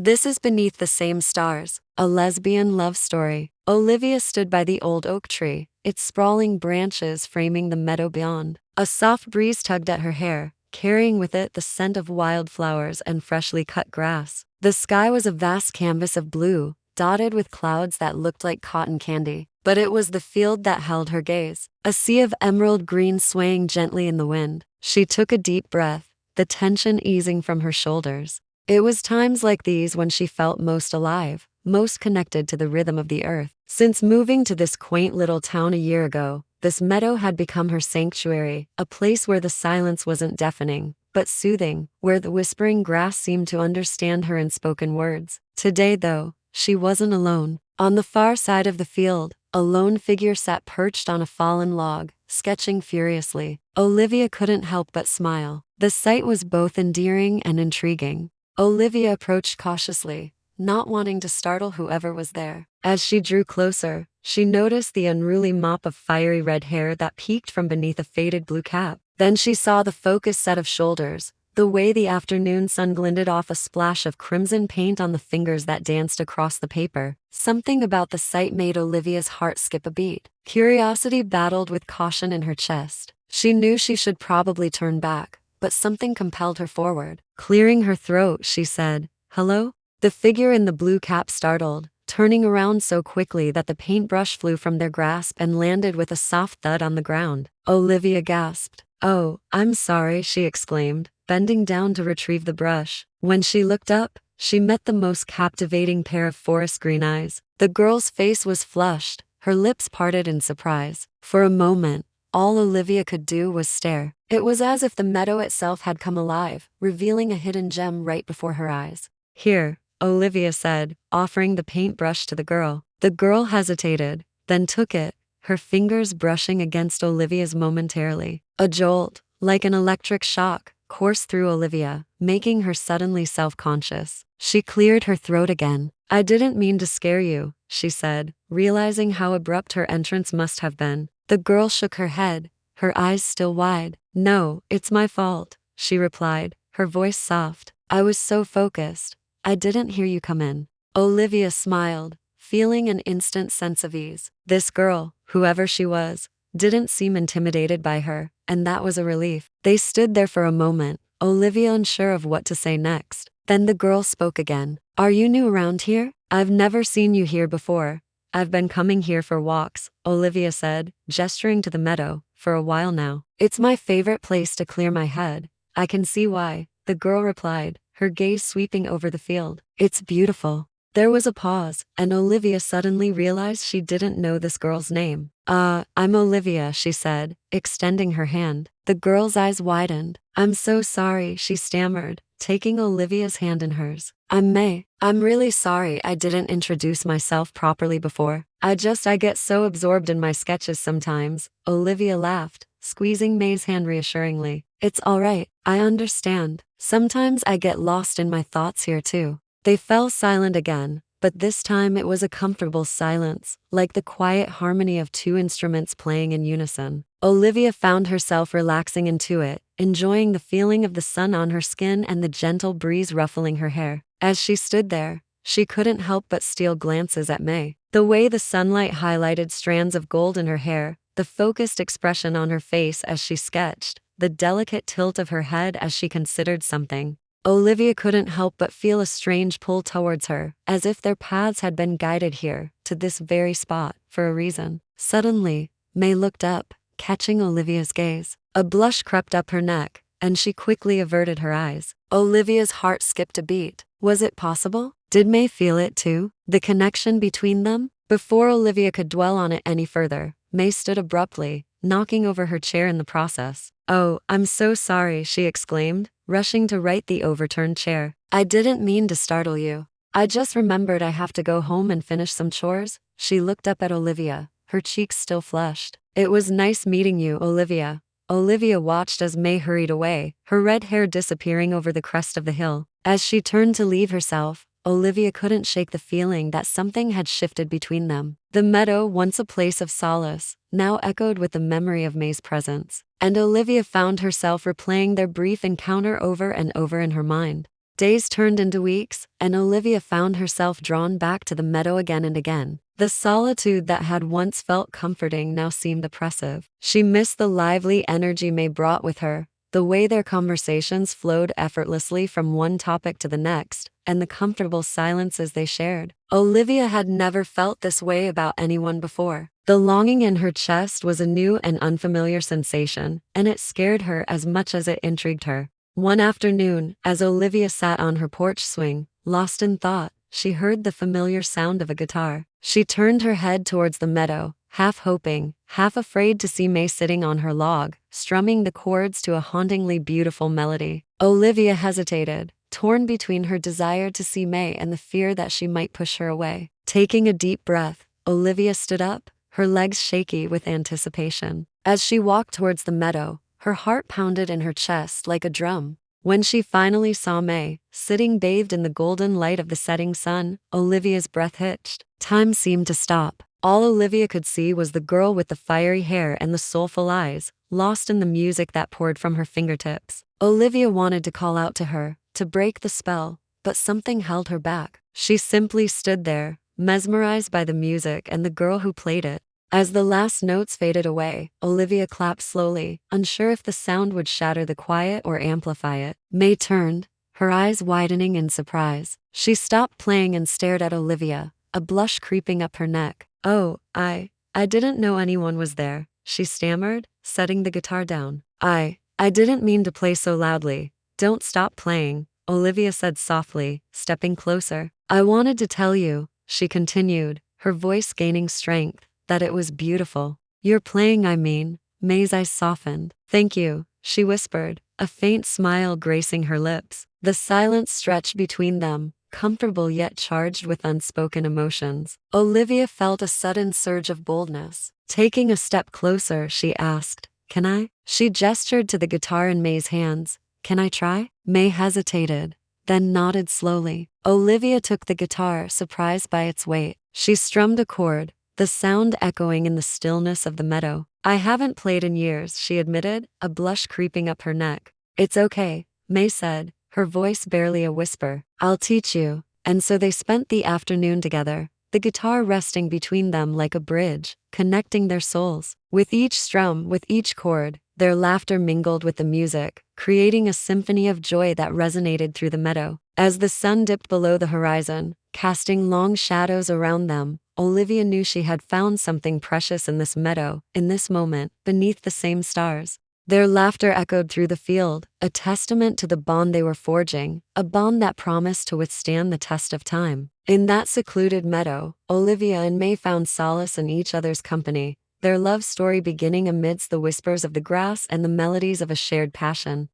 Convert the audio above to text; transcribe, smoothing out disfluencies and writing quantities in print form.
This is Beneath the Same Stars, a lesbian love story. Olivia stood by the old oak tree, its sprawling branches framing the meadow beyond. A soft breeze tugged at her hair, carrying with it the scent of wildflowers and freshly cut grass. The sky was a vast canvas of blue, dotted with clouds that looked like cotton candy. But it was the field that held her gaze, a sea of emerald green swaying gently in the wind. She took a deep breath, the tension easing from her shoulders. It was times like these when she felt most alive, most connected to the rhythm of the earth. Since moving to this quaint little town a year ago, this meadow had become her sanctuary, a place where the silence wasn't deafening, but soothing, where the whispering grass seemed to understand her unspoken words. Today, though, she wasn't alone. On the far side of the field, a lone figure sat perched on a fallen log, sketching furiously. Olivia couldn't help but smile. The sight was both endearing and intriguing. Olivia approached cautiously, not wanting to startle whoever was there. As she drew closer, she noticed the unruly mop of fiery red hair that peeked from beneath a faded blue cap. Then she saw the focused set of shoulders, the way the afternoon sun glinted off a splash of crimson paint on the fingers that danced across the paper. Something about the sight made Olivia's heart skip a beat. Curiosity battled with caution in her chest. She knew she should probably turn back, but something compelled her forward. Clearing her throat, she said, "Hello?" The figure in the blue cap startled, turning around so quickly that the paintbrush flew from their grasp and landed with a soft thud on the ground. Olivia gasped. "Oh, I'm sorry," she exclaimed, bending down to retrieve the brush. When she looked up, she met the most captivating pair of forest green eyes. The girl's face was flushed, her lips parted in surprise. For a moment, all Olivia could do was stare. It was as if the meadow itself had come alive, revealing a hidden gem right before her eyes. "Here," Olivia said, offering the paintbrush to the girl. The girl hesitated, then took it, her fingers brushing against Olivia's momentarily. A jolt, like an electric shock, coursed through Olivia, making her suddenly self-conscious. She cleared her throat again. "I didn't mean to scare you," she said, realizing how abrupt her entrance must have been. The girl shook her head, her eyes still wide. "No, it's my fault," she replied, her voice soft. "I was so focused, I didn't hear you come in." Olivia smiled, feeling an instant sense of ease. This girl, whoever she was, didn't seem intimidated by her, and that was a relief. They stood there for a moment, Olivia unsure of what to say next. Then the girl spoke again. "Are you new around here? I've never seen you here before." "I've been coming here for walks," Olivia said, gesturing to the meadow, "for a while now. It's my favorite place to clear my head." "I can see why," the girl replied, her gaze sweeping over the field. "It's beautiful." There was a pause, and Olivia suddenly realized she didn't know this girl's name. I'm Olivia," she said, extending her hand. The girl's eyes widened. "I'm so sorry," she stammered, taking Olivia's hand in hers. "I'm May. I'm really sorry I didn't introduce myself properly before. I get so absorbed in my sketches sometimes." Olivia laughed, squeezing May's hand reassuringly. "It's all right, I understand. Sometimes I get lost in my thoughts here too." They fell silent again, but this time it was a comfortable silence, like the quiet harmony of two instruments playing in unison. Olivia found herself relaxing into it, enjoying the feeling of the sun on her skin and the gentle breeze ruffling her hair. As she stood there, she couldn't help but steal glances at May. The way the sunlight highlighted strands of gold in her hair, the focused expression on her face as she sketched, the delicate tilt of her head as she considered something. Olivia couldn't help but feel a strange pull towards her, as if their paths had been guided here, to this very spot, for a reason. Suddenly, May looked up, catching Olivia's gaze. A blush crept up her neck, and she quickly averted her eyes. Olivia's heart skipped a beat. Was it possible? Did May feel it too? The connection between them? Before Olivia could dwell on it any further, May stood abruptly, knocking over her chair in the process. "Oh, I'm so sorry," she exclaimed, rushing to right the overturned chair. "I didn't mean to startle you. I just remembered I have to go home and finish some chores." She looked up at Olivia, her cheeks still flushed. "It was nice meeting you, Olivia." Olivia watched as May hurried away, her red hair disappearing over the crest of the hill. As she turned to leave herself, Olivia couldn't shake the feeling that something had shifted between them. The meadow, once a place of solace, now echoed with the memory of May's presence, and Olivia found herself replaying their brief encounter over and over in her mind. Days turned into weeks, and Olivia found herself drawn back to the meadow again and again. The solitude that had once felt comforting now seemed oppressive. She missed the lively energy Mae brought with her, the way their conversations flowed effortlessly from one topic to the next, and the comfortable silences they shared. Olivia had never felt this way about anyone before. The longing in her chest was a new and unfamiliar sensation, and it scared her as much as it intrigued her. One afternoon, as Olivia sat on her porch swing, lost in thought, she heard the familiar sound of a guitar. She turned her head towards the meadow, half hoping, half afraid to see Mae sitting on her log, strumming the chords to a hauntingly beautiful melody. Olivia hesitated, torn between her desire to see Mae and the fear that she might push her away. Taking a deep breath, Olivia stood up, her legs shaky with anticipation. As she walked towards the meadow, her heart pounded in her chest like a drum. When she finally saw Mae, sitting bathed in the golden light of the setting sun, Olivia's breath hitched. Time seemed to stop. All Olivia could see was the girl with the fiery hair and the soulful eyes, lost in the music that poured from her fingertips. Olivia wanted to call out to her, to break the spell, but something held her back. She simply stood there, mesmerized by the music and the girl who played it. As the last notes faded away, Olivia clapped slowly, unsure if the sound would shatter the quiet or amplify it. Mae turned, her eyes widening in surprise. She stopped playing and stared at Olivia, a blush creeping up her neck. "Oh, I didn't know anyone was there," she stammered, setting the guitar down. I didn't mean to play so loudly. Don't stop playing," Olivia said softly, stepping closer. "I wanted to tell you," she continued, her voice gaining strength, "that it was beautiful. Your playing, I mean." Mae's eyes softened. "Thank you," she whispered, a faint smile gracing her lips. The silence stretched between them, comfortable yet charged with unspoken emotions. Olivia felt a sudden surge of boldness. Taking a step closer, she asked, "Can I?" She gestured to the guitar in Mae's hands. "Can I try?" Mae hesitated, then nodded slowly. Olivia took the guitar, surprised by its weight. She strummed a chord, the sound echoing in the stillness of the meadow. "I haven't played in years," she admitted, a blush creeping up her neck. "It's okay," Mae said, her voice barely a whisper. "I'll teach you." And so they spent the afternoon together, the guitar resting between them like a bridge, connecting their souls. With each strum, with each chord, their laughter mingled with the music, creating a symphony of joy that resonated through the meadow. As the sun dipped below the horizon, casting long shadows around them, Olivia knew she had found something precious in this meadow, in this moment, beneath the same stars. Their laughter echoed through the field, a testament to the bond they were forging, a bond that promised to withstand the test of time. In that secluded meadow, Olivia and Mae found solace in each other's company, their love story beginning amidst the whispers of the grass and the melodies of a shared passion.